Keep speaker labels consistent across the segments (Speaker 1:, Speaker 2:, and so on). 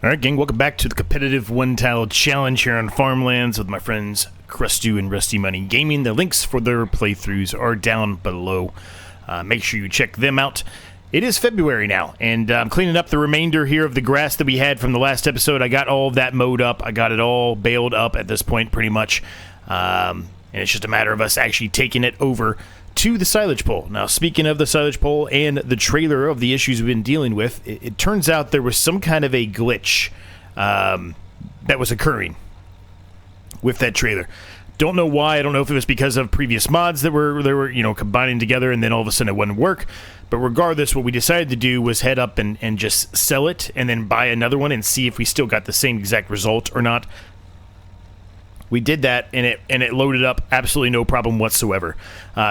Speaker 1: Alright gang, welcome back to the competitive one-tile challenge here on Farmlands with my friends Crustu and Rusty Money Gaming. The links for their playthroughs are down below. Make sure you check them out. It is February now, and I'm cleaning up the remainder here of the grass that we had from the last episode. I got all of that mowed up. I got it all baled up at this point pretty much. And it's just a matter of us actually taking it over to the silage pole. Now, speaking of the silage pole and the trailer of the issues we've been dealing with, it turns out there was some kind of a glitch that was occurring with that trailer. Don't know why. I don't know if it was because of previous mods that were combining together and then all of a sudden it wouldn't work. But regardless, what we decided to do was head up and just sell it and then buy another one and see if we still got the same exact result or not. We did that, and it loaded up absolutely no problem whatsoever.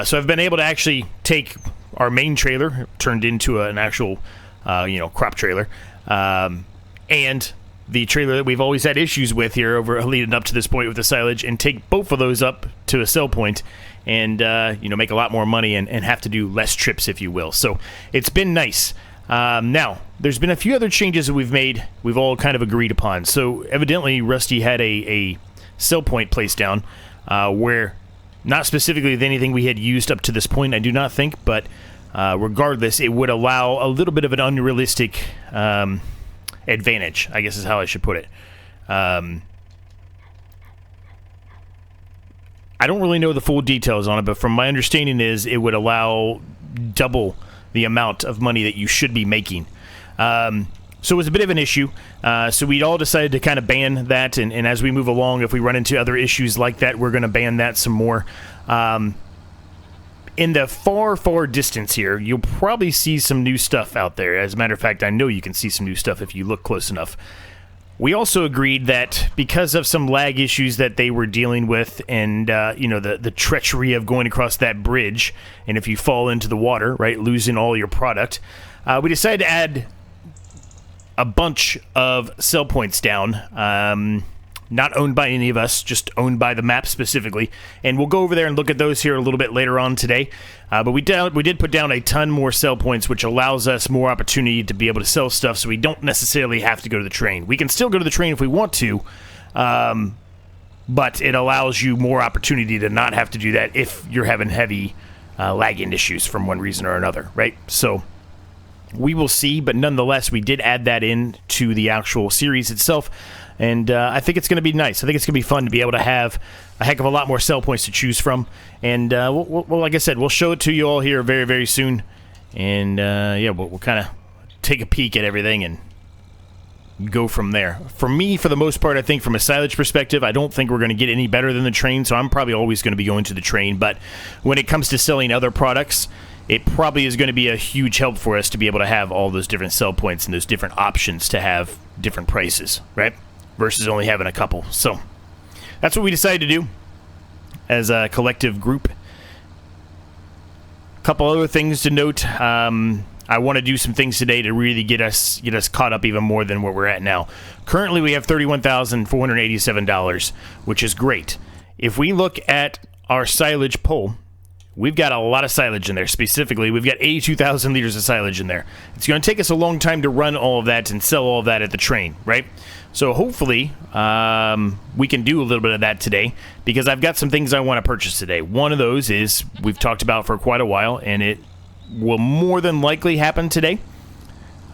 Speaker 1: So I've been able to actually take our main trailer, turned into an actual, crop trailer, and the trailer that we've always had issues with here leading up to this point with the silage, and take both of those up to a sell point, and make a lot more money and have to do less trips, if you will. So it's been nice. Now, there's been a few other changes that we've all kind of agreed upon. So evidently, Rusty had a sell point placed down where not specifically with anything we had used up to this point, I do not think, but regardless, it would allow a little bit of an unrealistic advantage, I guess is how I should put it. I don't really know the full details on it, but from my understanding is it would allow double the amount of money that you should be making. So it was a bit of an issue, so we'd all decided to kind of ban that, and as we move along, if we run into other issues like that, we're going to ban that some more. In the far distance here, you'll probably see some new stuff out there. As a matter of fact, I know you can see some new stuff if you look close enough. We also agreed that because of some lag issues that they were dealing with and, the treachery of going across that bridge, and if you fall into the water, right, losing all your product, we decided to add a bunch of sell points down, not owned by any of us, just owned by the map specifically, and we'll go over there and look at those here a little bit later on today. But we did put down a ton more sell points, which allows us more opportunity to be able to sell stuff, so we don't necessarily have to go to the train. We can still go to the train if we want to, but it allows you more opportunity to not have to do that if you're having heavy lagging issues from one reason or another, right? So we will see, but nonetheless, we did add that in to the actual series itself, and I think it's going to be nice. I think it's going to be fun to be able to have a heck of a lot more sell points to choose from, and well, like I said, we'll show it to you all here very, very soon, and we'll kind of take a peek at everything and go from there. For me, for the most part, I think from a silage perspective, I don't think we're going to get any better than the train, so I'm probably always going to be going to the train, but when it comes to selling other products, it probably is going to be a huge help for us to be able to have all those different sell points and those different options to have different prices, right? Versus only having a couple. So that's what we decided to do as a collective group. A couple other things to note. I want to do some things today to really get us caught up even more than where we're at now. Currently, we have $31,487, which is great. If we look at our silage pole, we've got a lot of silage in there. Specifically, we've got 82,000 liters of silage in there. It's going to take us a long time to run all of that and sell all of that at the train, right? So hopefully, we can do a little bit of that today, because I've got some things I want to purchase today. One of those is, we've talked about for quite a while, and it will more than likely happen today.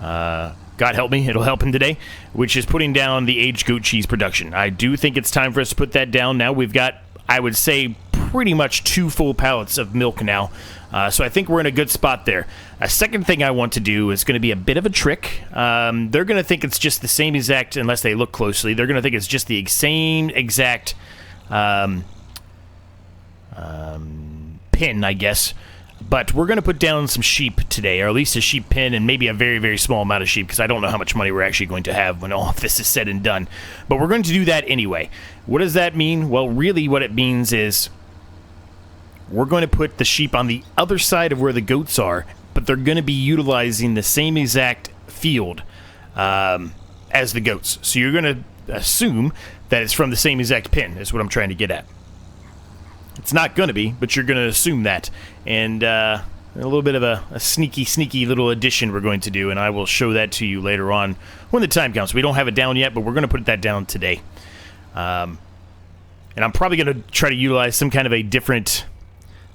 Speaker 1: God help me, it'll happen today, which is putting down the aged goat cheese production. I do think it's time for us to put that down now. We've got, I would say, pretty much 2 full pallets of milk now, so I think we're in a good spot there. A second thing I want to do is going to be a bit of a trick. They're going to think it's just the same exact, unless they look closely, they're going to think it's just the same exact pin, I guess, but we're going to put down some sheep today, or at least a sheep pen, and maybe a very, very small amount of sheep, because I don't know how much money we're actually going to have when all of this is said and done, but we're going to do that anyway. What does that mean? Well, really what it means is we're going to put the sheep on the other side of where the goats are, but they're going to be utilizing the same exact field as the goats. So you're going to assume that it's from the same exact pen, is what I'm trying to get at. It's not going to be, but you're going to assume that. And A little bit of a sneaky little addition we're going to do, and I will show that to you later on when the time comes. We don't have it down yet, but we're going to put that down today. And I'm probably going to try to utilize some kind of a different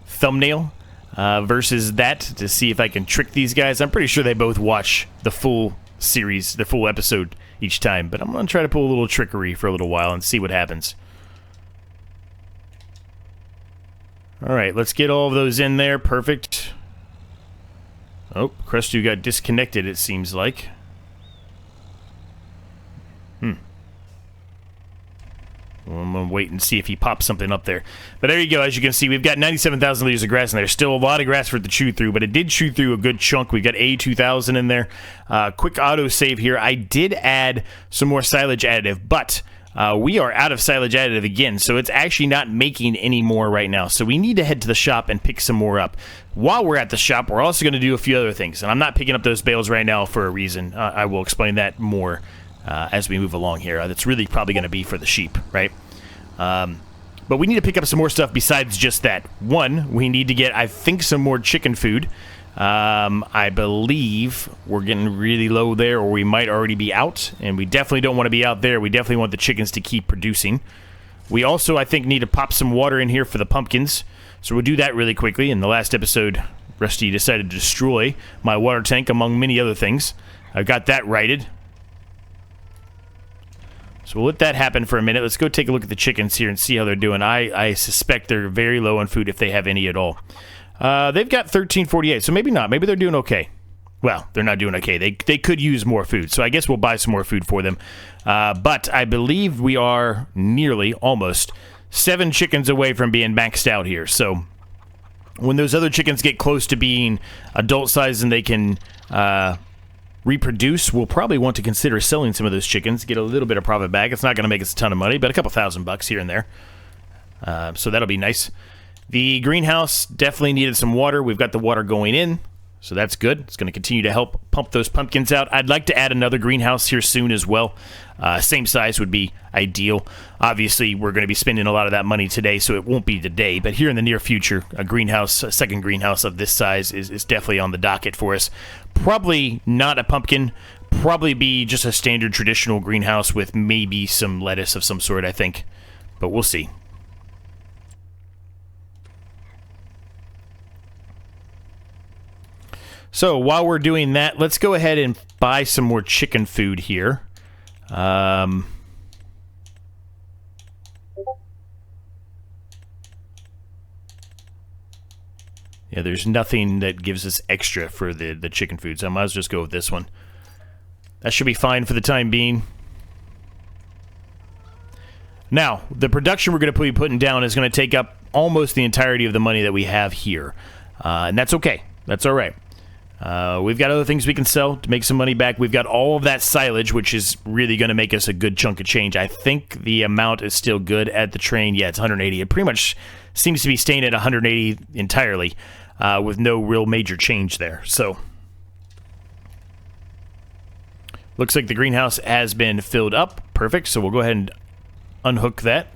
Speaker 1: thumbnail versus that to see if I can trick these guys. I'm pretty sure they both watch the full series, the full episode each time, but I'm going to try to pull a little trickery for a little while and see what happens. Alright, let's get all of those in there. Perfect. Oh, Crestu got disconnected, it seems like. I'm going to wait and see if he pops something up there. But there you go. As you can see, we've got 97,000 liters of grass in there. Still a lot of grass for it to chew through, but it did chew through a good chunk. We've got A2000 in there. Quick auto save here. I did add some more silage additive, but we are out of silage additive again, so it's actually not making any more right now. So we need to head to the shop and pick some more up. While we're at the shop, we're also going to do a few other things, and I'm not picking up those bales right now for a reason. I will explain that more as we move along here. That's really probably going to be for the sheep, right? But we need to pick up some more stuff besides just that. One, we need to get, I think, some more chicken food. I believe we're getting really low there, or we might already be out, and we definitely don't want to be out there. We definitely want the chickens to keep producing. We also, I think, need to pop some water in here for the pumpkins, so we'll do that really quickly. In the last episode, Rusty decided to destroy my water tank, among many other things. I got that righted. So we'll let that happen for a minute. Let's go take a look at the chickens here and see how they're doing. I suspect they're very low on food if they have any at all. They've got 1348, so maybe not. Maybe they're doing okay. Well, they're not doing okay. They could use more food, so I guess we'll buy some more food for them. But I believe we are nearly, almost, 7 chickens away from being maxed out here. So when those other chickens get close to being adult size and they can reproduce, we'll probably want to consider selling some of those chickens, get a little bit of profit back. It's not going to make us a ton of money, but a couple $1,000 here and there. So that'll be nice. The greenhouse definitely needed some water. We've got the water going in, so that's good. It's going to continue to help pump those pumpkins out. I'd like to add another greenhouse here soon as well. Same size would be ideal. Obviously, we're going to be spending a lot of that money today, so it won't be today. But here in the near future, a second greenhouse of this size is definitely on the docket for us. Probably not a pumpkin. Probably be just a standard traditional greenhouse with maybe some lettuce of some sort, I think. But we'll see. So while we're doing that, let's go ahead and buy some more chicken food here. Yeah, there's nothing that gives us extra for the chicken food, so I might as well just go with this one. That should be fine for the time being. Now, the production we're going to be putting down is going to take up almost the entirety of the money that we have here. And that's okay. That's all right. We've got other things we can sell to make some money back. We've got all of that silage, which is really going to make us a good chunk of change. I think the amount is still good at the train. Yeah, it's 180. It pretty much seems to be staying at 180 entirely, with no real major change there. So, looks like the greenhouse has been filled up. Perfect. So we'll go ahead and unhook that,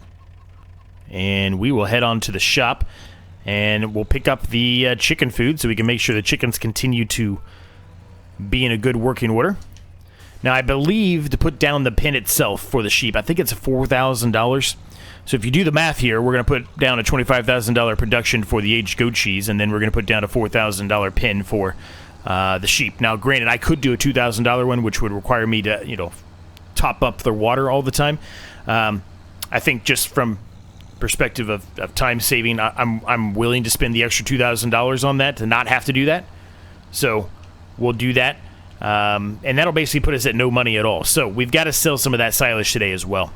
Speaker 1: and we will head on to the shop. And we'll pick up the chicken food so we can make sure the chickens continue to be in a good working order. Now, I believe to put down the pen itself for the sheep, I think it's $4,000. So if you do the math here, we're going to put down a $25,000 production for the aged goat cheese, and then we're going to put down a $4,000 pen for the sheep. Now, granted, I could do a $2,000 one, which would require me to, top up the water all the time. I think just from perspective of time saving, I'm willing to spend the extra $2,000 on that to not have to do that. So we'll do that, and that'll basically put us at no money at all. So we've got to sell some of that silage today as well.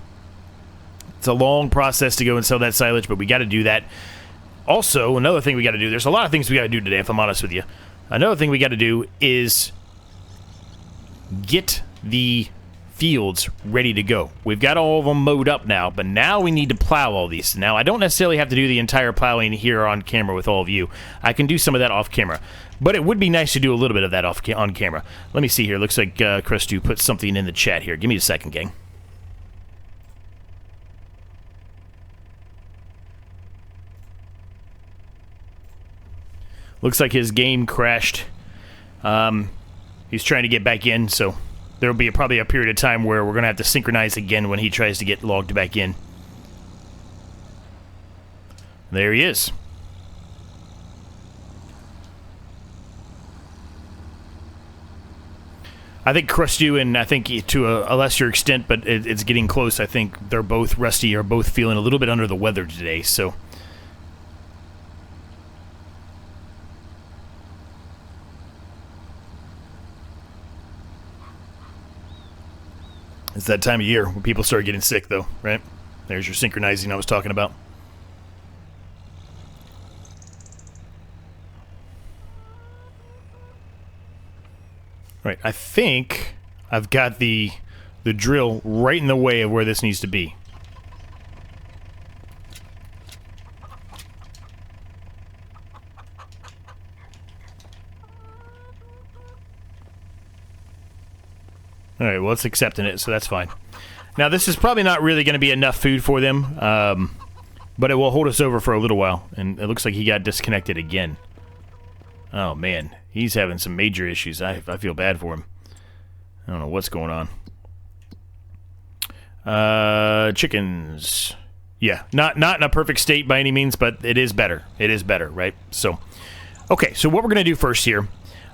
Speaker 1: It's a long process to go and sell that silage, but we got to do that. Also, another thing we got to do, there's a lot of things we got to do today, if I'm honest with you. Another thing we got to do is get the fields ready to go. We've got all of them mowed up now, but now we need to plow all these. Now, I don't necessarily have to do the entire plowing here on camera with all of you. I can do some of that off camera, but it would be nice to do a little bit of that on camera. Let me see here. Looks like Crestu put something in the chat here. Give me a second, gang. Looks like his game crashed. He's trying to get back in, so there'll be probably a period of time where we're going to have to synchronize again when he tries to get logged back in. There he is. I think Crustu, and I think to a lesser extent, but it's getting close. I think they're both Rusty are both feeling a little bit under the weather today. So it's that time of year when people start getting sick, though, right? There's your synchronizing I was talking about. Right, I think I've got the drill right in the way of where this needs to be. Alright, well, it's accepting it, so that's fine. Now, this is probably not really going to be enough food for them, but it will hold us over for a little while, and it looks like he got disconnected again. Oh, man. He's having some major issues. I feel bad for him. I don't know what's going on. Chickens. Yeah, not in a perfect state by any means, but it is better. It is better, right? So, okay, so what we're going to do first here,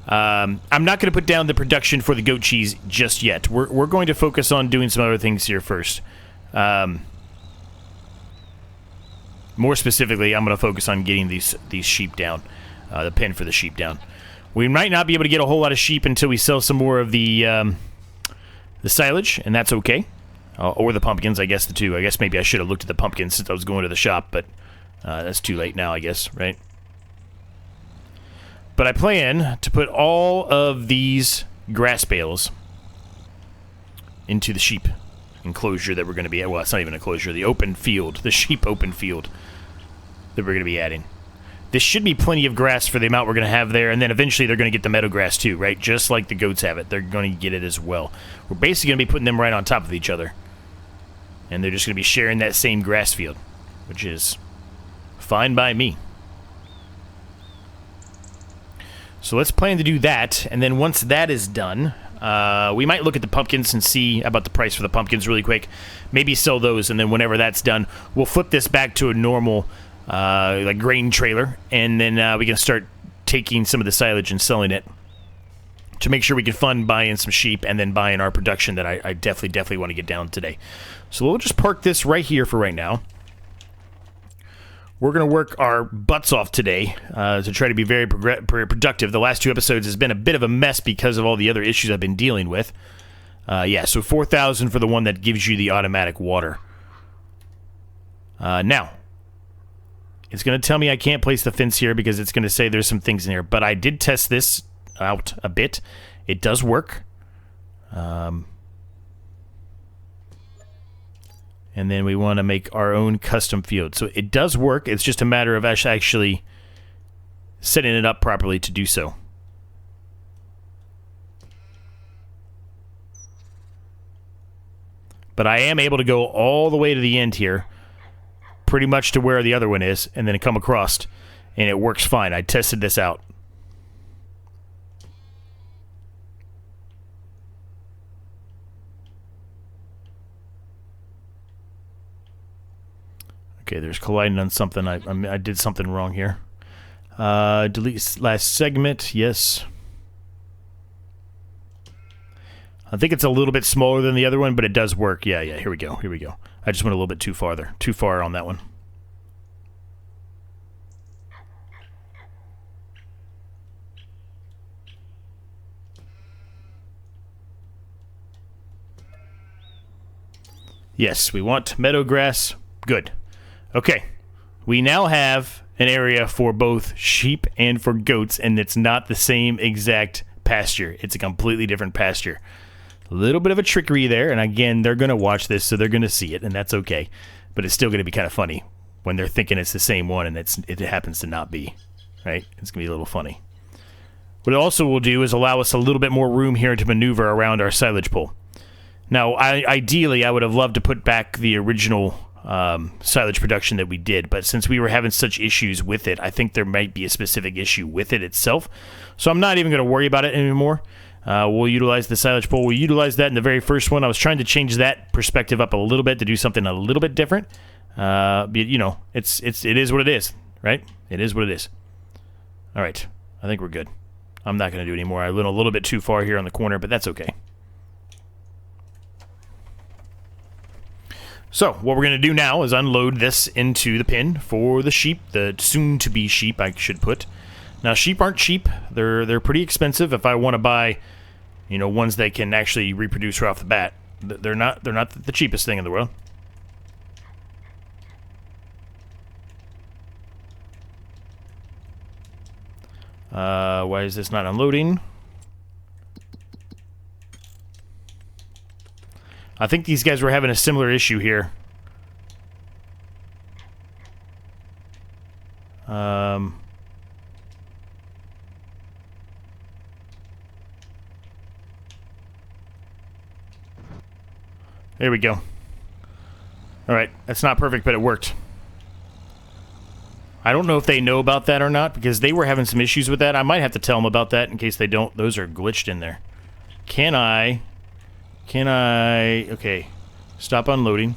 Speaker 1: I'm not going to put down the production for the goat cheese just yet. We're going to focus on doing some other things here first. More specifically, I'm going to focus on getting these sheep down. The pen for the sheep down. We might not be able to get a whole lot of sheep until we sell some more of the silage, and that's okay. Or the pumpkins, I guess the two. I guess maybe I should have looked at the pumpkins since I was going to the shop, but that's too late now, I guess, right? But I plan to put all of these grass bales into the sheep enclosure that we're going to be at. Well, it's not even an enclosure. The open field. The sheep open field that we're going to be adding. This should be plenty of grass for the amount we're going to have there, and then eventually they're going to get the meadow grass too, right? Just like the goats have it. They're going to get it as well. We're basically going to be putting them right on top of each other. And they're just going to be sharing that same grass field, which is fine by me. So let's plan to do that, and then once that is done, we might look at the pumpkins and see about the price for the pumpkins really quick. Maybe sell those, and then whenever that's done, we'll flip this back to a normal like grain trailer, and then we can start taking some of the silage and selling it to make sure we can fund buying some sheep and then buying our production that I definitely want to get down today. So we'll just park this right here for right now. We're going to work our butts off today to try to be very productive. The last two episodes has been a bit of a mess because of all the other issues I've been dealing with. Yeah, so 4,000 for the one that gives you the automatic water. Now, it's going to tell me I can't place the fence here because it's going to say there's some things in here. But I did test this out a bit. It does work. And then we want to make our own custom field. So it does work. It's just a matter of actually setting it up properly to do so. But I am able to go all the way to the end here, pretty much to where the other one is, and then come across, and it works fine. I tested this out. Okay, there's colliding on something. I did something wrong here. Delete last segment. Yes. I think it's a little bit smaller than the other one, but it does work. Yeah, here we go. Here we go. I just went a little bit too far on that one. Yes, we want meadow grass. Good. Okay. We now have an area for both sheep and for goats, and it's not the same exact pasture. It's a completely different pasture. A little bit of a trickery there, and again, they're going to watch this, so they're going to see it, and that's okay. But it's still going to be kind of funny when they're thinking it's the same one, and it happens to not be, right? It's going to be a little funny. What it also will do is allow us a little bit more room here to maneuver around our silage pole. Now, ideally, I would have loved to put back the original silage production that we did, but since we were having such issues with it, I think there might be a specific issue with it itself. So I'm not even going to worry about it anymore. We'll utilize the silage pole. We'll utilize that in the very first one. I was trying to change that perspective up a little bit to do something a little bit different. But, you know, it is what it is, right? It is what it is. All right, I think we're good. I'm not going to do it anymore. I went a little bit too far here on the corner, but that's okay. So what we're going to do now is unload this into the pen for the sheep, the soon-to-be sheep, I should put. Now, sheep aren't cheap. They're pretty expensive. If I want to buy, you know, ones that can actually reproduce right off the bat, they're not the cheapest thing in the world. Why is this not unloading? I think these guys were having a similar issue here. There we go. Alright, that's not perfect, but it worked. I don't know if they know about that or not, because they were having some issues with that. I might have to tell them about that in case they don't. Those are glitched in there. Can I... Okay. Stop unloading.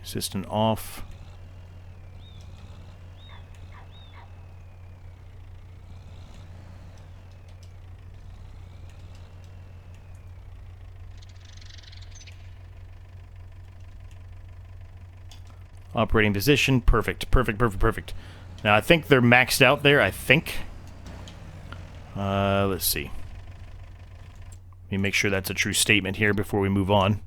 Speaker 1: Assistant off. Operating position. Perfect. Perfect. Now, I think they're maxed out there, I think. Let's see. Let me make sure that's a true statement here before we move on.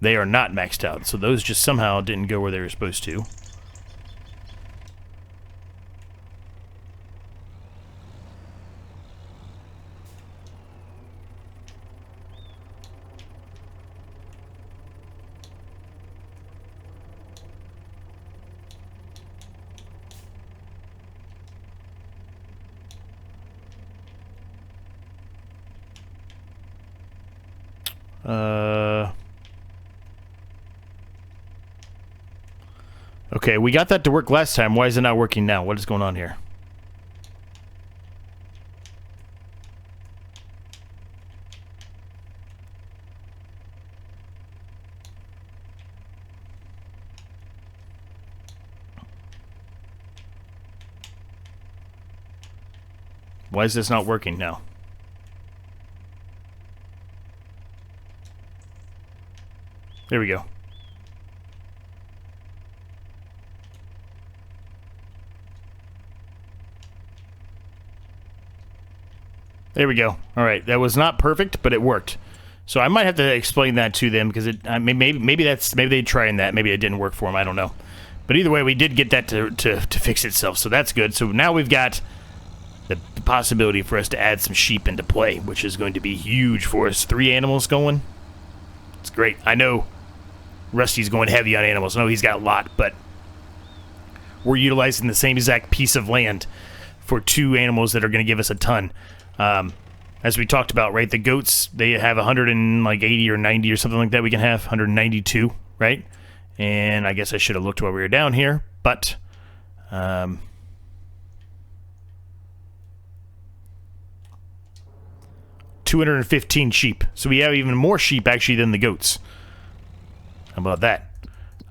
Speaker 1: They are not maxed out, so those just somehow didn't go where they were supposed to. Okay, we got that to work last time. Why is it not working now? What is going on here? Why is this not working now? There we go. There we go. All right, that was not perfect, but it worked. So I might have to explain that to them because it maybe they tried that. Maybe it didn't work for them. I don't know. But either way, we did get that to fix itself, so that's good. So now we've got the possibility for us to add some sheep into play, which is going to be huge for us. 3 animals going. It's great. I know Rusty's going heavy on animals. I know he's got a lot, but we're utilizing the same exact piece of land for 2 animals that are going to give us a ton. As we talked about, right? The goats, they have 180 or 90 or something like that we can have. 192, right? And I guess I should have looked while we were down here, but 215 sheep. So we have even more sheep actually than the goats. How about that?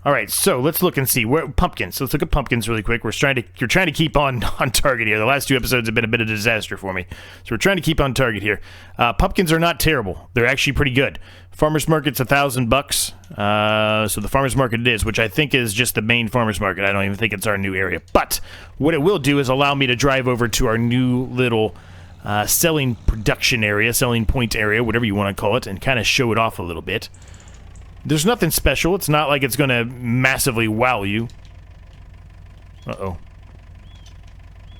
Speaker 1: All right, so let's look and see where pumpkins. Let's look at pumpkins really quick. You're trying to keep on target here. The last 2 episodes have been a bit of a disaster for me, so we're trying to keep on target here. Pumpkins are not terrible. They're actually pretty good. Farmers market's $1,000. So the farmers market it is, which I think is just the main farmers market. I don't even think it's our new area. But what it will do is allow me to drive over to our new little selling production area, selling point area, whatever you want to call it, and kind of show it off a little bit. There's nothing special. It's not like it's going to massively wow you. Uh-oh.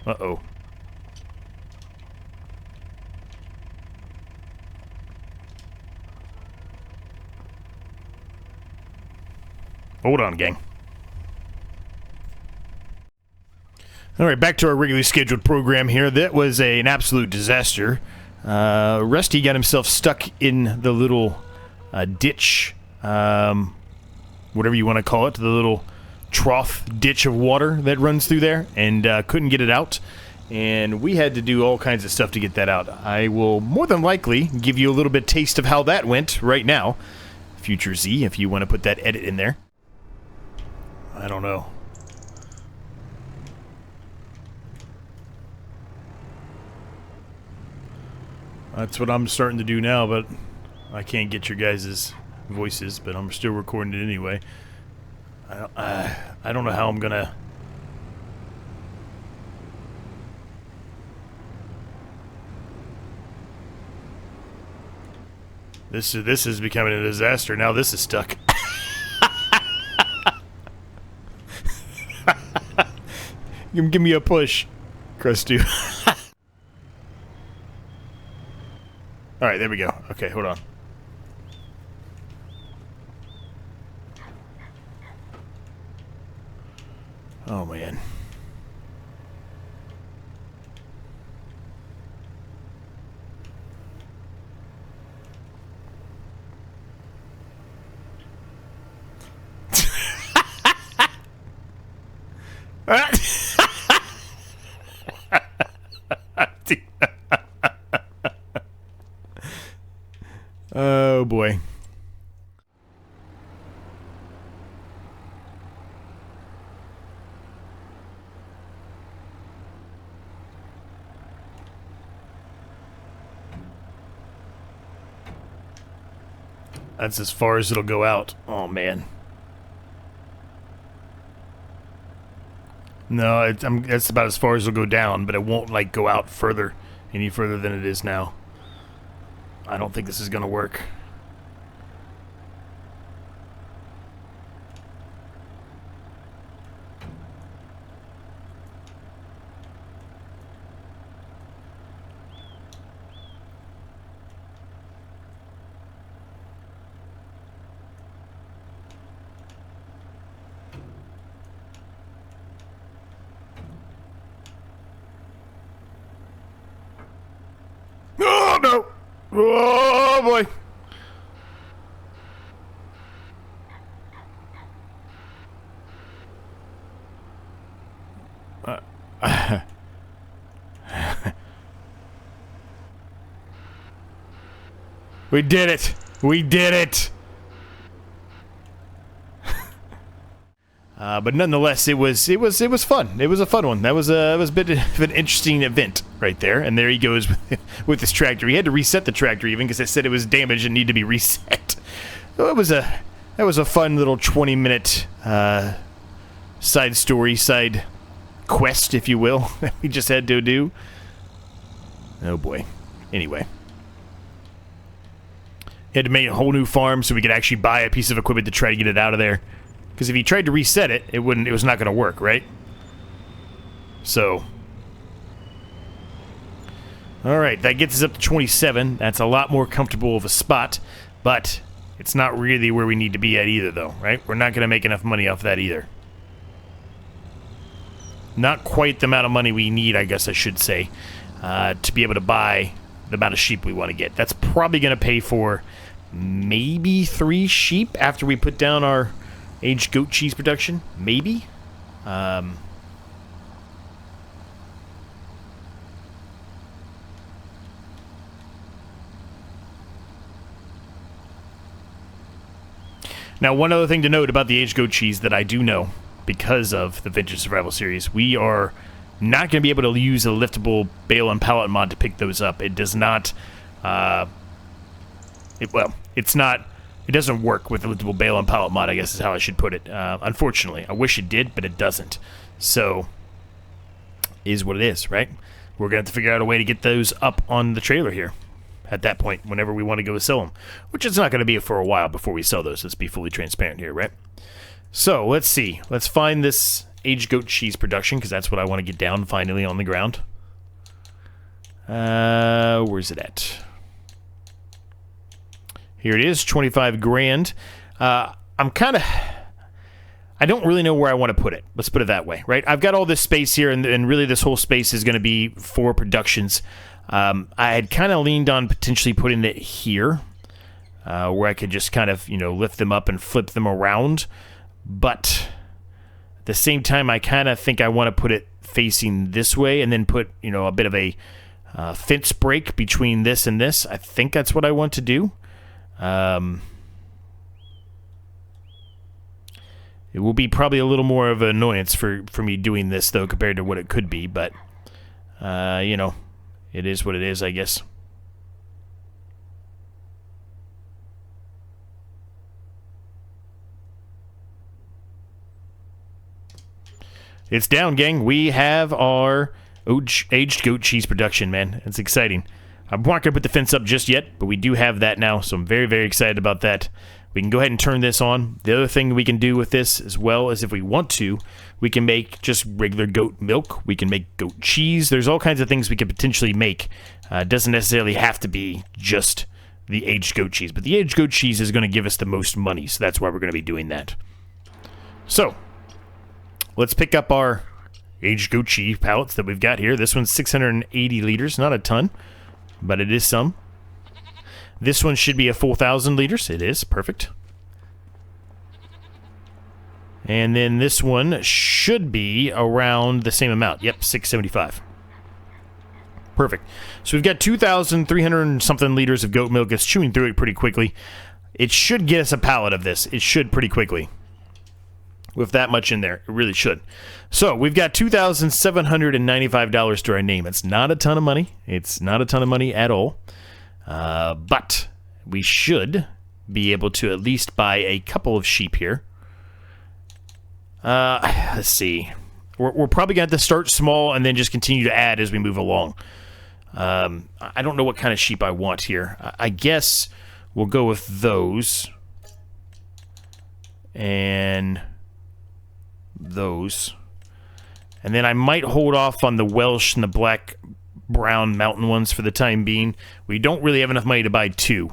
Speaker 1: Uh-oh. Hold on, gang. All right, back to our regularly scheduled program here. That was an absolute disaster. Rusty got himself stuck in the little ditch, whatever you want to call it, the little trough ditch of water that runs through there, and couldn't get it out. And we had to do all kinds of stuff to get that out. I will more than likely give you a little bit taste of how that went right now. Future Z, if you want to put that edit in there. I don't know. That's what I'm starting to do now, but I can't get your guys' voices, but I'm still recording it anyway. I don't know how I'm gonna... This is becoming a disaster. Now this is stuck. Give me a push, Crestu. Alright, there we go. Okay, hold on. Oh, man. Oh boy. That's as far as it'll go out. Oh man. No, that's about as far as it'll go down, but it won't like go out further, any further than it is now. I don't think this is gonna work. Oh no! Oh boy! We did it! We did it! But nonetheless, it was fun. It was a fun one. That was a bit of an interesting event right there. And there he goes with this tractor. He had to reset the tractor even because it said it was damaged and needed to be reset. So that was a fun little 20-minute side story, side quest, if you will, that we just had to do. Oh boy. Anyway. He had to make a whole new farm so we could actually buy a piece of equipment to try to get it out of there. Because if he tried to reset it, it was not going to work, right? So. Alright, that gets us up to 27. That's a lot more comfortable of a spot. But it's not really where we need to be at either, though, right? We're not going to make enough money off that either. Not quite the amount of money we need, I guess I should say, to be able to buy the amount of sheep we want to get. That's probably going to pay for maybe 3 sheep after we put down our aged goat cheese production. Maybe. Now, one other thing to note about the aged goat cheese that I do know, because of the Vintage Survival series, we are not going to be able to use a liftable bale and pallet mod to pick those up. It does not, it doesn't work with the liftable bale and pallet mod, I guess is how I should put it. Unfortunately, I wish it did, but it doesn't. So, is what it is, right? We're going to have to figure out a way to get those up on the trailer here at that point, whenever we want to go sell them, which is not going to be for a while before we sell those. Let's be fully transparent here, right? So, let's see. Let's find this aged goat cheese production, because that's what I want to get down finally on the ground. Where's it at? Here it is, 25 grand. I'm kind of... I don't really know where I want to put it. Let's put it that way, right? I've got all this space here, and really this whole space is going to be for productions. I had kind of leaned on potentially putting it here, where I could just kind of, you know, lift them up and flip them around. But at the same time, I kind of think I want to put it facing this way and then put, you know, a bit of a fence break between this and this. I think that's what I want to do. It will be probably a little more of an annoyance for me doing this, though, compared to what it could be. But, you know, it is what it is, I guess. It's down, gang. We have our aged goat cheese production, man. It's exciting. I'm not going to put the fence up just yet, but we do have that now, so I'm very, very excited about that. We can go ahead and turn this on. The other thing we can do with this as well is if we want to, we can make just regular goat milk. We can make goat cheese. There's all kinds of things we could potentially make. It doesn't necessarily have to be just the aged goat cheese, but the aged goat cheese is going to give us the most money, so that's why we're going to be doing that. So, let's pick up our aged goat cheese pallets that we've got here. This one's 680 liters, not a ton, but it is some. This one should be a full 1,000 liters. It is. Perfect. And then this one should be around the same amount. Yep, 675. Perfect. So we've got 2,300 and something liters of goat milk. It's chewing through it pretty quickly. It should get us a pallet of this. It should pretty quickly. With that much in there. It really should. So we've got $2,795 to our name. It's not a ton of money. It's not a ton of money at all. But we should be able to at least buy a couple of sheep here. Let's see. We're probably going to have to start small and then just continue to add as we move along. I don't know what kind of sheep I want here. I guess we'll go with those. And those. And then I might hold off on the Welsh and the black brown mountain ones for the time being. We don't really have enough money to buy two,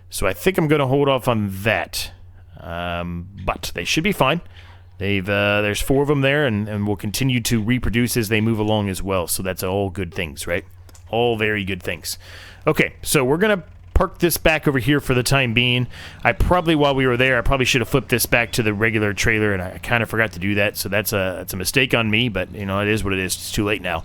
Speaker 1: so I think I'm going to hold off on that. But they should be fine. There's 4 of them there, and we'll continue to reproduce as they move along as well, so that's all good things, right? All very good things. Okay, so we're going to park this back over here for the time being. While we were there, I probably should have flipped this back to the regular trailer, and I kind of forgot to do that, so that's a mistake on me, but, you know, it is what it is. It's too late now.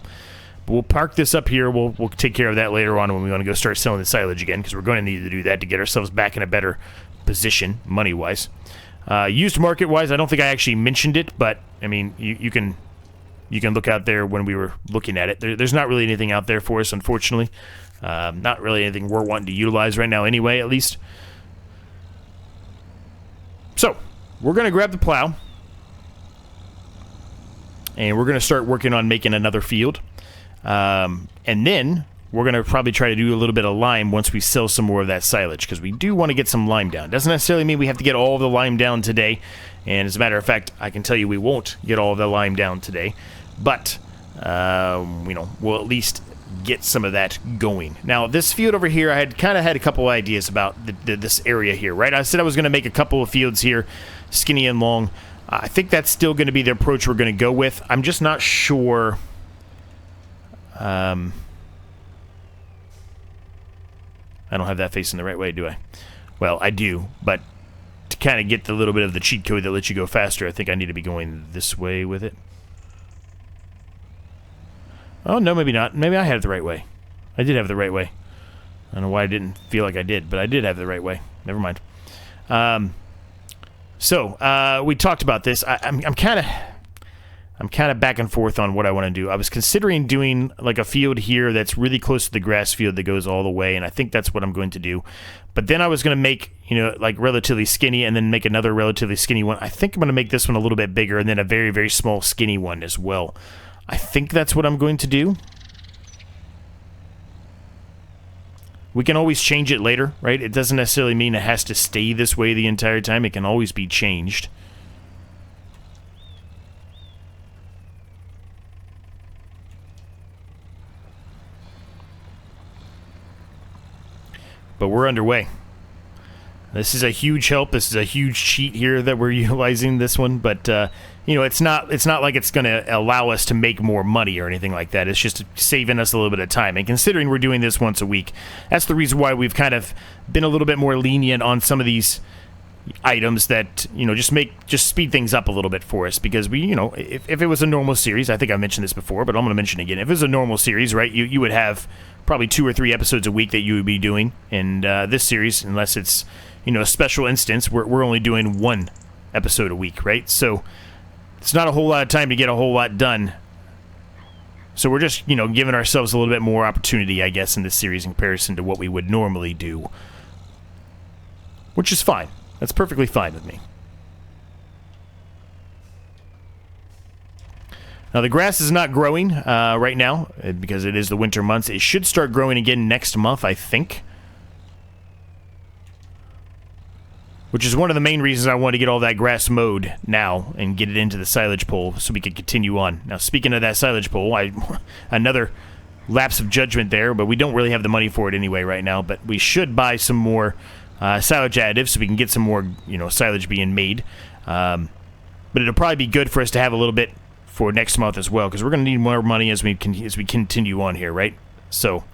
Speaker 1: But we'll park this up here. We'll take care of that later on when we want to go start selling the silage again, because we're going to need to do that to get ourselves back in a better position, money-wise. Used market-wise, I don't think I actually mentioned it, but, I mean, you can look out there when we were looking at it. There's not really anything out there for us, unfortunately. Not really anything we're wanting to utilize right now anyway, at least. So, we're going to grab the plow, and we're going to start working on making another field. And then we're going to probably try to do a little bit of lime once we sell some more of that silage, because we do want to get some lime down. Doesn't necessarily mean we have to get all of the lime down today, and as a matter of fact, I can tell you we won't get all of the lime down today, but, you know, we'll at least get some of that going. Now, this field over here, I had kind of had a couple ideas about this area here, right? I said I was going to make a couple of fields here, skinny and long. I think that's still going to be the approach we're going to go with. I'm just not sure. I don't have that facing the right way, do I? Well, I do, but to kind of get the little bit of the cheat code that lets you go faster, I think I need to be going this way with it. Oh, no, maybe not. Maybe I had it the right way. I did have it the right way. I don't know why I didn't feel like I did, but I did have it the right way. Never mind. So, we talked about this. I'm kind of back and forth on what I want to do. I was considering doing like a field here that's really close to the grass field that goes all the way, and I think that's what I'm going to do. But then I was going to make, you know, like relatively skinny and then make another relatively skinny one. I think I'm going to make this one a little bit bigger and then a very, very small skinny one as well. I think that's what I'm going to do. We can always change it later, right? It doesn't necessarily mean it has to stay this way the entire time. It can always be changed. But we're underway. This is a huge help. This is a huge cheat here that we're utilizing this one, but you know, it's not like it's going to allow us to make more money or anything like that. It's just saving us a little bit of time. And considering we're doing this once a week, that's the reason why we've kind of been a little bit more lenient on some of these items that, you know, just speed things up a little bit for us, because we, you know, if it was a normal series, I think I mentioned this before, but I'm going to mention it again. If it was a normal series, right, you would have probably 2 or 3 episodes a week that you would be doing. And this series, unless it's, you know, a special instance, we're only doing 1 episode a week, right? So it's not a whole lot of time to get a whole lot done. So we're just, you know, giving ourselves a little bit more opportunity, I guess, in this series in comparison to what we would normally do, which is fine. That's perfectly fine with me. Now, the grass is not growing right now because it is the winter months. It should start growing again next month, I think. Which is one of the main reasons I want to get all that grass mowed now and get it into the silage pole so we can continue on. Now, speaking of that silage pole, another lapse of judgment there, but we don't really have the money for it anyway right now. But we should buy some more silage additives so we can get some more, you know, silage being made. But it'll probably be good for us to have a little bit for next month as well, because we're going to need more money as we continue on here, right? So,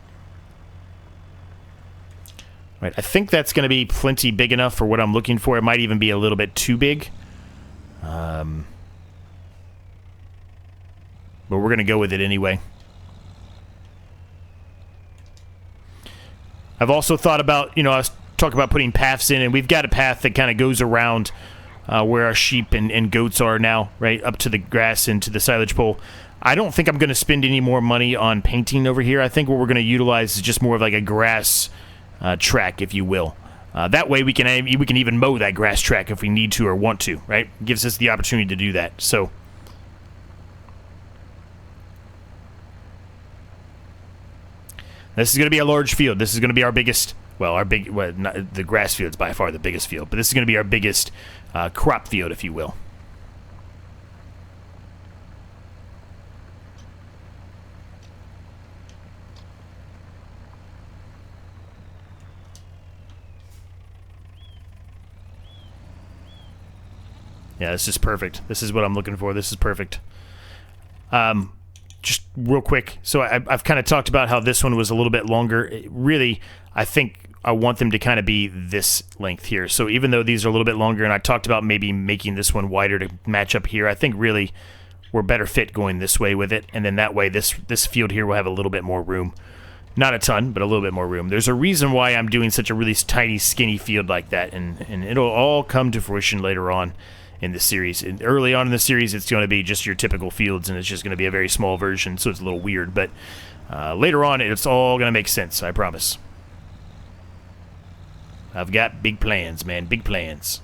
Speaker 1: right, I think that's going to be plenty big enough for what I'm looking for. It might even be a little bit too big. But we're going to go with it anyway. I've also thought about, you know, I was talking about putting paths in, and we've got a path that kind of goes around where our sheep and goats are now, right, up to the grass and to the silage pole. I don't think I'm going to spend any more money on painting over here. I think what we're going to utilize is just more of like a grass track, if you will. That way we can even mow that grass track if we need to or want to, right? Gives us the opportunity to do that. So this is going to be a large field. This is going to be our biggest, well, the grass field's by far the biggest field, but this is going to be our biggest crop field, if you will. Yeah, this is perfect. This is what I'm looking for. This is perfect. Just real quick, so I've kind of talked about how this one was a little bit longer. Really, I think I want them to kind of be this length here. So even though these are a little bit longer, and I talked about maybe making this one wider to match up here, I think really we're better fit going this way with it, and then that way this field here will have a little bit more room. Not a ton, but a little bit more room. There's a reason why I'm doing such a really tiny, skinny field like that, and it'll all come to fruition later on in the series. And early on in the series, it's going to be just your typical fields, and it's just going to be a very small version, so it's a little weird. But later on, it's all going to make sense, I promise. I've got big plans, man, big plans.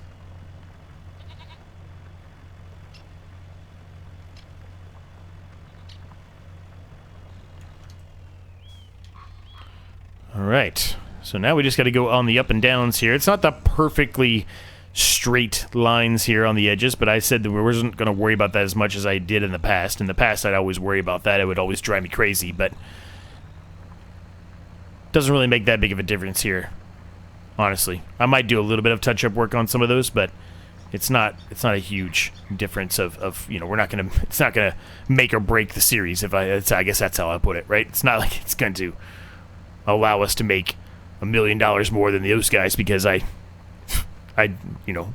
Speaker 1: All right, so now we just got to go on the up and downs here. It's not the perfectly straight lines here on the edges, but I said that we wasn't going to worry about that as much as I did in the past. In the past, I'd always worry about that. It would always drive me crazy, but doesn't really make that big of a difference here, honestly. I might do a little bit of touch-up work on some of those, but it's not a huge difference of you know, we're not going to, it's not going to make or break the series. I guess that's how I put it, right? It's not like it's going to allow us to make $1 million more than those guys because I you know,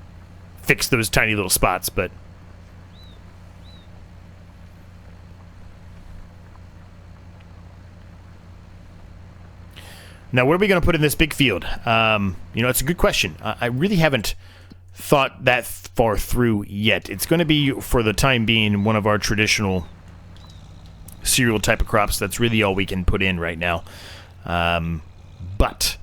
Speaker 1: fix those tiny little spots, but now where are we going to put in this big field? You know, it's a good question. I really haven't thought that far through yet. It's going to be, for the time being, one of our traditional cereal type of crops. That's really all we can put in right now. But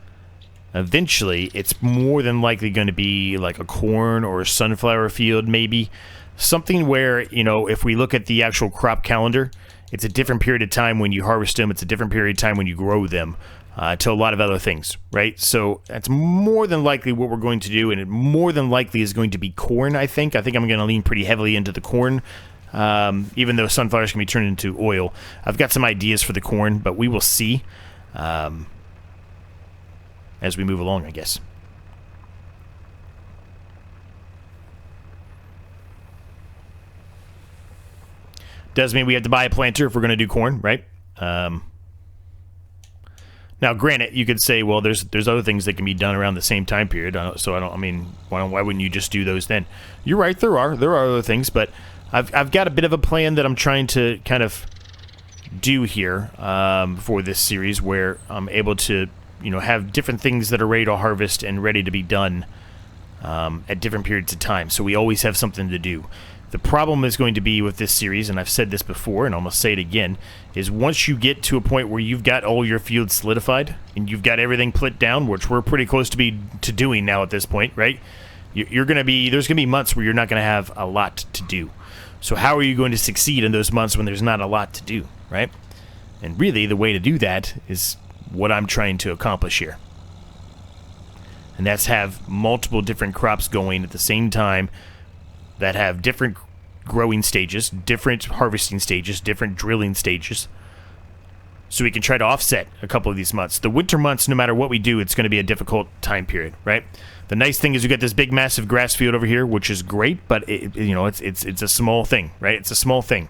Speaker 1: eventually, it's more than likely going to be like a corn or a sunflower field, maybe. Something where, you know, if we look at the actual crop calendar, it's a different period of time when you harvest them. It's a different period of time when you grow them, to a lot of other things, right? So that's more than likely what we're going to do, and it more than likely is going to be corn, I think. I think I'm going to lean pretty heavily into the corn, even though sunflowers can be turned into oil. I've got some ideas for the corn, but we will see. As we move along, I guess. Does mean we have to buy a planter if we're going to do corn, right? Now, granted, you could say, well, there's other things that can be done around the same time period. I mean, why wouldn't you just do those then? You're right, there are other things, but I've got a bit of a plan that I'm trying to kind of do here for this series, where I'm able to, have different things that are ready to harvest and ready to be done at different periods of time. So we always have something to do. The problem is going to be with this series, and I've said this before, and I'm going to say it again, is once you get to a point where you've got all your fields solidified, and you've got everything put down, which we're pretty close to doing now at this point, right? There's going to be months where you're not going to have a lot to do. So how are you going to succeed in those months when there's not a lot to do, right? And really, the way to do that is what I'm trying to accomplish here. And that's have multiple different crops going at the same time that have different growing stages, different harvesting stages, different drilling stages, so we can try to offset a couple of these months. The winter months, no matter what we do, it's going to be a difficult time period, right? The nice thing is we got this big, massive grass field over here, which is great, but it's a small thing, right? It's a small thing.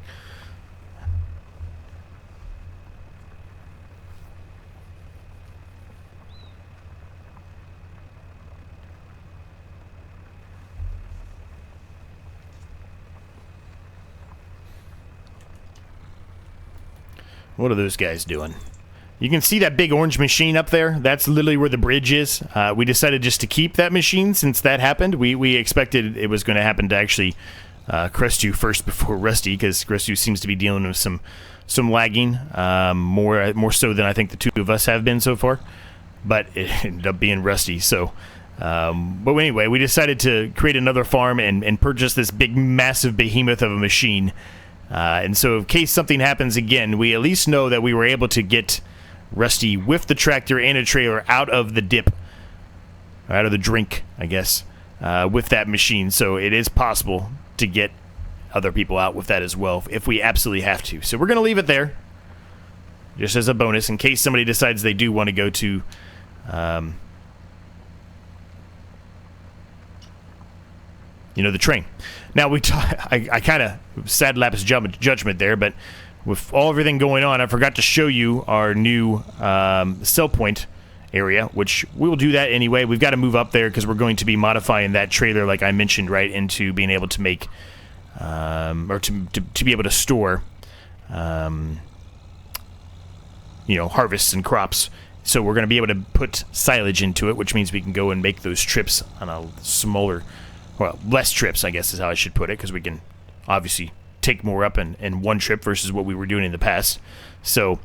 Speaker 1: What are those guys doing? You can see that big orange machine up there. That's literally where the bridge is. We decided just to keep that machine since that happened. We expected it was going to happen to actually Crestu first before Rusty, because Crestu seems to be dealing with some lagging, more so than I think the two of us have been so far. But it ended up being Rusty. So, but anyway, we decided to create another farm and purchase this big, massive behemoth of a machine. And so in case something happens again, we at least know that we were able to get Rusty with the tractor and a trailer out of the dip, out of the drink, I guess, with that machine. So it is possible to get other people out with that as well if we absolutely have to. So we're going to leave it there just as a bonus in case somebody decides they do want to go to the train. Now, I kind of sad lapse judgment there, but with everything going on, I forgot to show you our new sell point area, which we will do that anyway. We've got to move up there because we're going to be modifying that trailer, like I mentioned, right into being able to make, or to be able to store, harvests and crops. So we're going to be able to put silage into it, which means we can go and make those trips on a smaller, well, less trips, I guess is how I should put it, because we can obviously take more up in one trip versus what we were doing in the past. So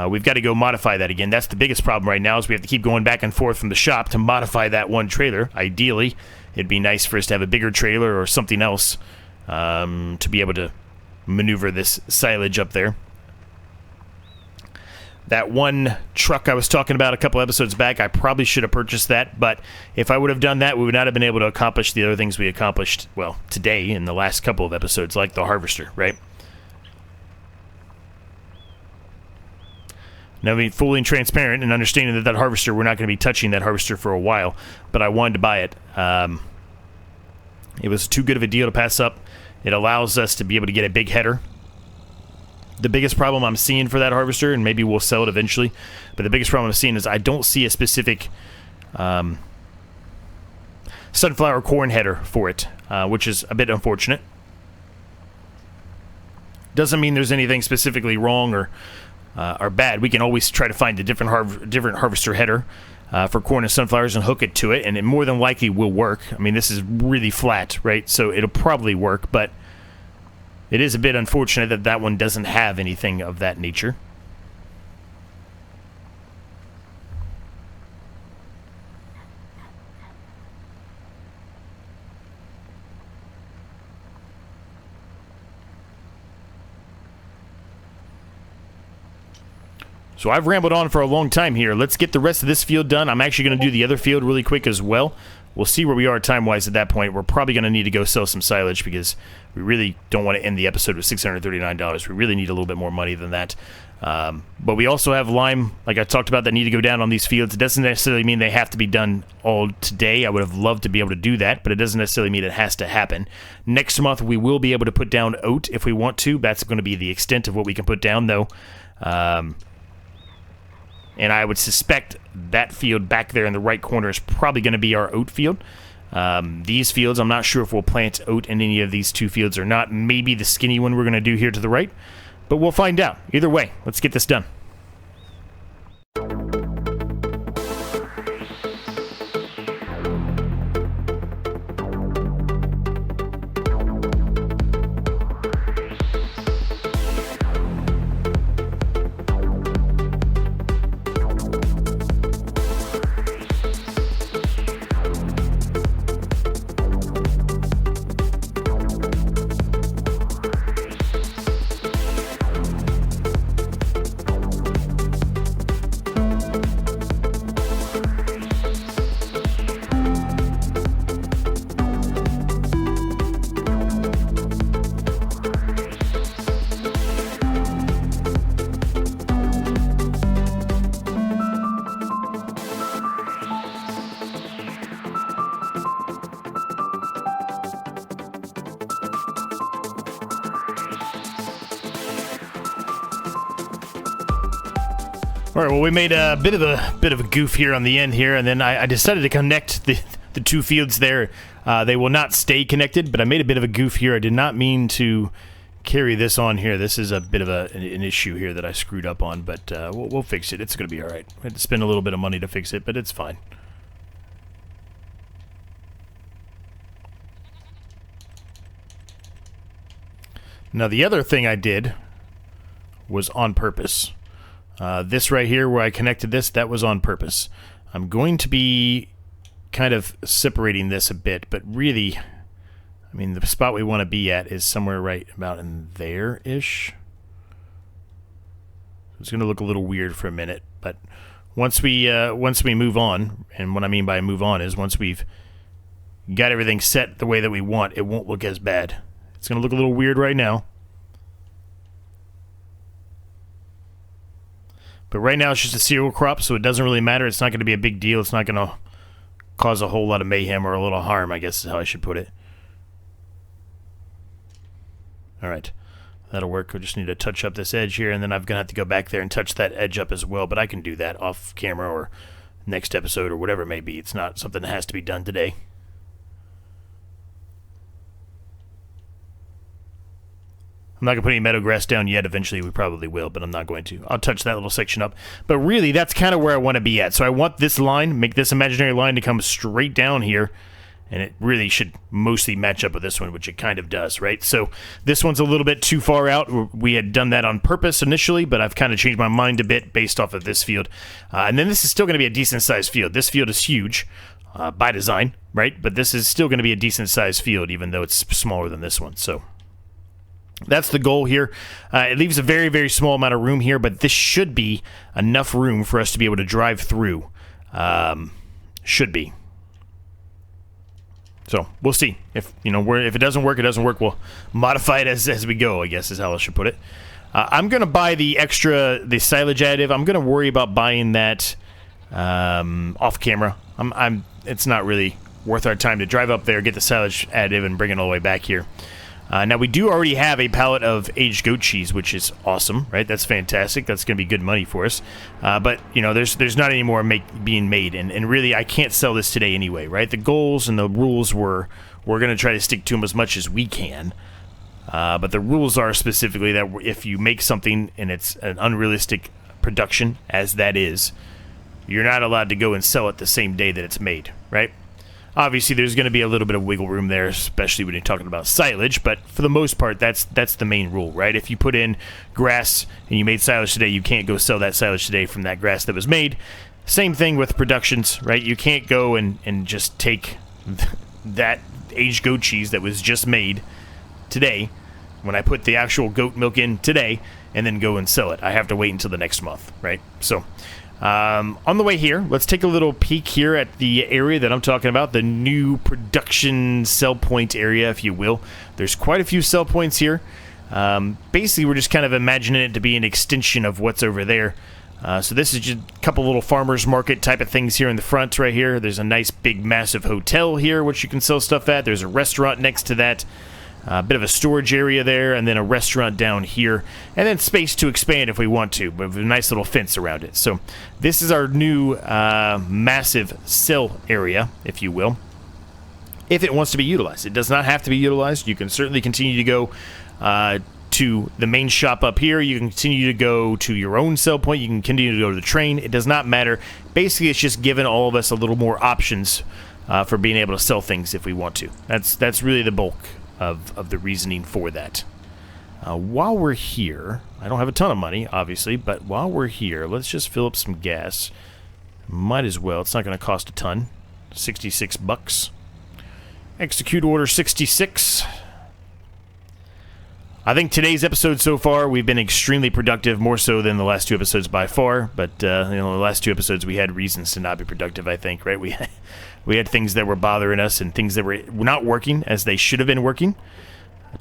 Speaker 1: we've got to go modify that again. That's the biggest problem right now, is we have to keep going back and forth from the shop to modify that one trailer. Ideally, it'd be nice for us to have a bigger trailer or something else to be able to maneuver this silage up there. That one truck I was talking about a couple episodes back, I probably should have purchased that, but if I would have done that, we would not have been able to accomplish the other things we accomplished, well, today in the last couple of episodes, like the harvester, right? Now, being fully transparent and understanding that harvester, we're not going to be touching that harvester for a while, but I wanted to buy it. It was too good of a deal to pass up. It allows us to be able to get a big header. The biggest problem I'm seeing for that harvester, and maybe we'll sell it eventually, but the biggest problem I'm seeing is I don't see a specific sunflower corn header for it, which is a bit unfortunate. Doesn't mean there's anything specifically wrong or bad. We can always try to find a different harvester header for corn and sunflowers and hook it to it, and it more than likely will work. I mean, this is really flat, right? So it'll probably work, but it is a bit unfortunate that that one doesn't have anything of that nature. So I've rambled on for a long time here. Let's get the rest of this field done. I'm actually going to do the other field really quick as well. we'll see where we are time-wise at that point. We're probably going to need to go sell some silage because we really don't want to end the episode with $639. We really need a little bit more money than that. But we also have lime, like I talked about, that need to go down on these fields. It doesn't necessarily mean they have to be done all today. I would have loved to be able to do that, but it doesn't necessarily mean it has to happen. Next month, we will be able to put down oat if we want to. That's going to be the extent of what we can put down, though. And I would suspect that field back there in the right corner is probably going to be our oat field. These fields, I'm not sure if we'll plant oat in any of these two fields or not. Maybe the skinny one we're going to do here to the right. But we'll find out. Either way, let's get this done. All right, well, we made a bit of a goof here on the end here, and then I decided to connect the two fields there. They will not stay connected, but I made a bit of a goof here. I did not mean to carry this on here. This is a bit of an issue here that I screwed up on, but we'll fix it. It's going to be all right. I had to spend a little bit of money to fix it, but it's fine. Now, the other thing I did was on purpose. This right here where I connected this, that was on purpose. I'm going to be kind of separating this a bit, but really, I mean, the spot we want to be at is somewhere right about in there-ish. It's going to look a little weird for a minute, but once we move on, and what I mean by move on is once we've got everything set the way that we want, it won't look as bad. It's going to look a little weird right now. But right now it's just a cereal crop, so it doesn't really matter. It's not going to be a big deal. It's not going to cause a whole lot of mayhem or a little harm, I guess is how I should put it. All right. That'll work. We just need to touch up this edge here, and then I'm going to have to go back there and touch that edge up as well. But I can do that off camera or next episode or whatever it may be. It's not something that has to be done today. I'm not going to put any meadow grass down yet. Eventually we probably will, but I'm not going to. I'll touch that little section up. But really, that's kind of where I want to be at. So I want this line, make this imaginary line to come straight down here. And it really should mostly match up with this one, which it kind of does, right? So this one's a little bit too far out. We had done that on purpose initially, but I've kind of changed my mind a bit based off of this field. And then this is still going to be a decent-sized field. This field is huge by design, right? But this is still going to be a decent-sized field, even though it's smaller than this one. So that's the goal here. It leaves a very, very small amount of room here, but this should be enough room for us to be able to drive through. Should be. So we'll see. If if it doesn't work, it doesn't work. We'll modify it as we go, I guess is how I should put it. I'm going to buy the silage additive. I'm going to worry about buying that off camera. It's not really worth our time to drive up there, get the silage additive, and bring it all the way back here. Now, we do already have a pallet of aged goat cheese, which is awesome, right? That's fantastic. That's going to be good money for us. But, there's not any more being made. And really, I can't sell this today anyway, right? The goals and the rules we're going to try to stick to them as much as we can. But the rules are specifically that if you make something and it's an unrealistic production, as that is, you're not allowed to go and sell it the same day that it's made, right? Obviously, there's going to be a little bit of wiggle room there, especially when you're talking about silage, but for the most part, that's the main rule, right? If you put in grass and you made silage today, you can't go sell that silage today from that grass that was made. Same thing with productions, right? You can't go and just take that aged goat cheese that was just made today, when I put the actual goat milk in today, and then go and sell it. I have to wait until the next month, right? So On the way here, let's take a little peek here at the area that I'm talking about, the new production sell point area, if you will. There's quite a few sell points here. Basically, we're just kind of imagining it to be an extension of what's over there. So this is just a couple little farmers market type of things here in the front right here. There's a nice big massive hotel here which you can sell stuff at. There's a restaurant next to that. A bit of a storage area there, and then a restaurant down here, and then space to expand if we want to, but with a nice little fence around it. So this is our new massive sell area, if you will, if it wants to be utilized. It does not have to be utilized. You can certainly continue to go to the main shop up here. You can continue to go to your own sell point. You can continue to go to the train. It does not matter. Basically, it's just giving all of us a little more options for being able to sell things if we want to. That's really the bulk of the reasoning for that. While we're here, I don't have a ton of money, obviously, but while we're here, let's just fill up some gas. Might as well. It's not going to cost a ton. 66 bucks. Execute order 66. I think today's episode so far, we've been extremely productive, more so than the last two episodes by far. But the last two episodes we had reasons to not be productive, I think, right? We had things that were bothering us and things that were not working as they should have been working,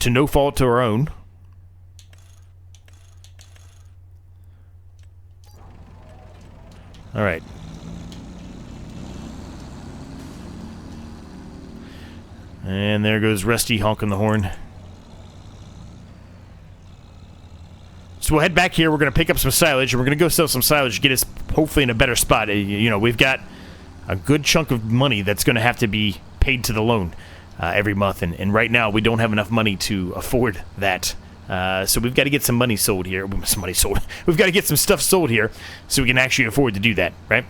Speaker 1: to no fault to our own. All right. And there goes Rusty honking the horn. So we'll head back here. We're going to pick up some silage, and we're going to go sell some silage to get us hopefully in a better spot. We've got a good chunk of money that's going to have to be paid to the loan every month, and right now we don't have enough money to afford that. So we've got to get some money sold here. We've got to get some stuff sold here so we can actually afford to do that, right?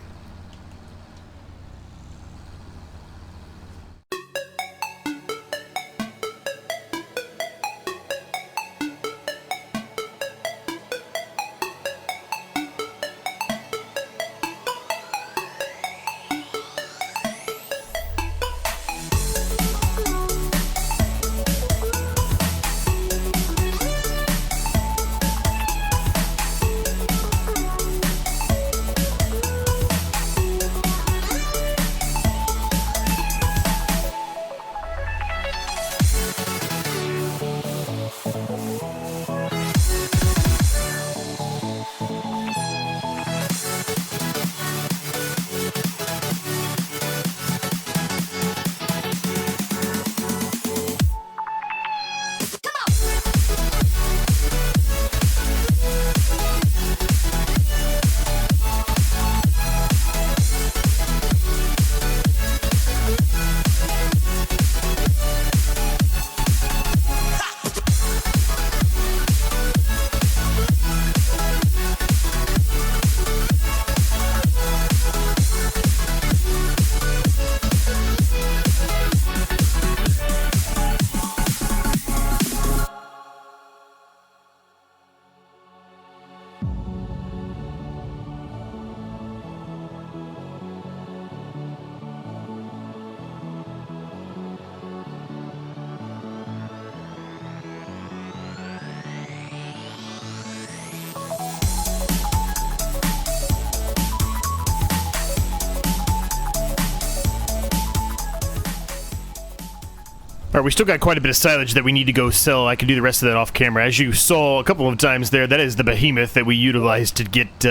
Speaker 1: All right, we still got quite a bit of silage that we need to go sell. I can do the rest of that off camera. As you saw a couple of times there, that is the behemoth that we utilized to get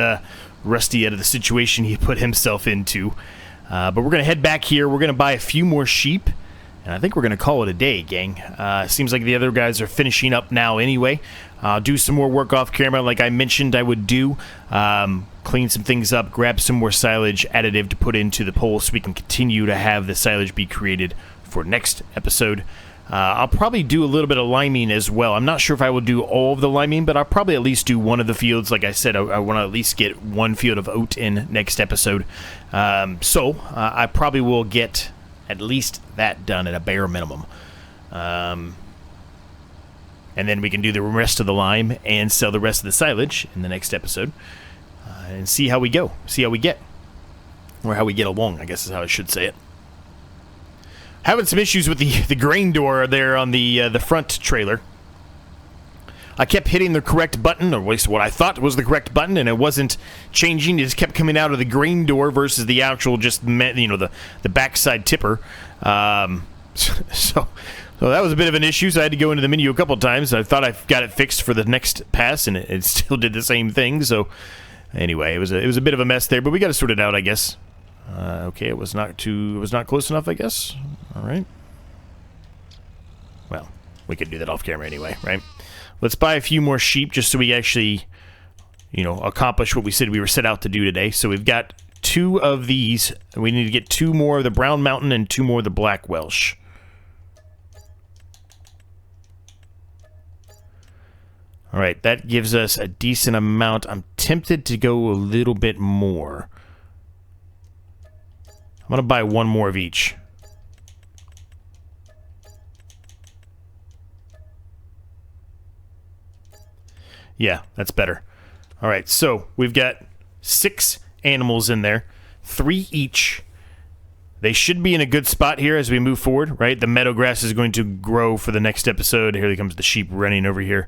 Speaker 1: Rusty out of the situation he put himself into. But we're going to head back here. We're going to buy a few more sheep, and I think we're going to call it a day, gang. Seems like the other guys are finishing up now anyway. I'll do some more work off camera like I mentioned I would do. Clean some things up, grab some more silage additive to put into the pole so we can continue to have the silage be created for next episode. I'll probably do a little bit of liming as well. I'm not sure if I will do all of the liming, but I'll probably at least do one of the fields. Like I said, I want to at least get one field of oat in next episode. So I probably will get at least that done at a bare minimum. And then we can do the rest of the lime and sell the rest of the silage in the next episode. And see how we go. See how we get. Or how we get along, I guess is how I should say it. Having some issues with the grain door there on the front trailer. I kept hitting the correct button, or at least what I thought was the correct button, and it wasn't changing. It just kept coming out of the grain door versus the actual the backside tipper. So that was a bit of an issue, so I had to go into the menu a couple of times. I thought I got it fixed for the next pass, and it still did the same thing. So anyway, it was a bit of a mess there, but we got to sort it out, I guess. Okay, it was not close enough, I guess. All right. Well, we could do that off camera anyway, right? Let's buy a few more sheep just so we actually, accomplish what we said we were set out to do today. So we've got 2 of these. We need to get 2 more of the Brown Mountain and 2 more of the Black Welsh. All right, that gives us a decent amount. I'm tempted to go a little bit more. I'm going to buy 1 more of each. Yeah, that's better. All right, so we've got 6 animals in there, 3 each. They should be in a good spot here as we move forward, right? The meadow grass is going to grow for the next episode. Here comes the sheep running over here.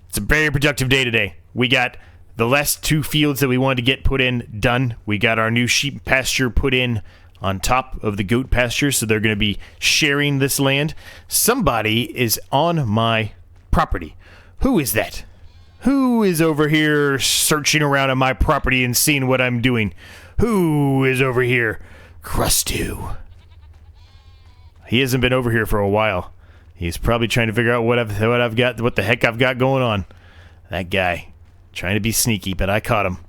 Speaker 1: It's a very productive day today. We got the last 2 fields that we wanted to get put in done. We got our new sheep pasture put in on top of the goat pasture, so they're going to be sharing this land. Somebody is on my property. Who is that? Who is over here searching around on my property and seeing what I'm doing? Who is over here? Crustu. He hasn't been over here for a while. He's probably trying to figure out what the heck I've got going on. That guy. Trying to be sneaky, but I caught him.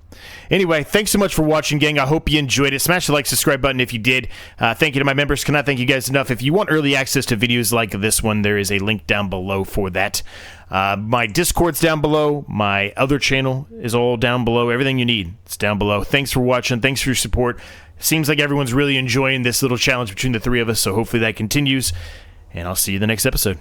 Speaker 1: Anyway, thanks so much for watching, gang. I hope you enjoyed it. Smash the like, subscribe button if you did. Thank you to my members. Cannot thank you guys enough. If you want early access to videos like this one, there is a link down below for that. My Discord's down below. My other channel is all down below. Everything you need is down below. Thanks for watching. Thanks for your support. Seems like everyone's really enjoying this little challenge between the 3 of us, so hopefully that continues. And I'll see you in the next episode.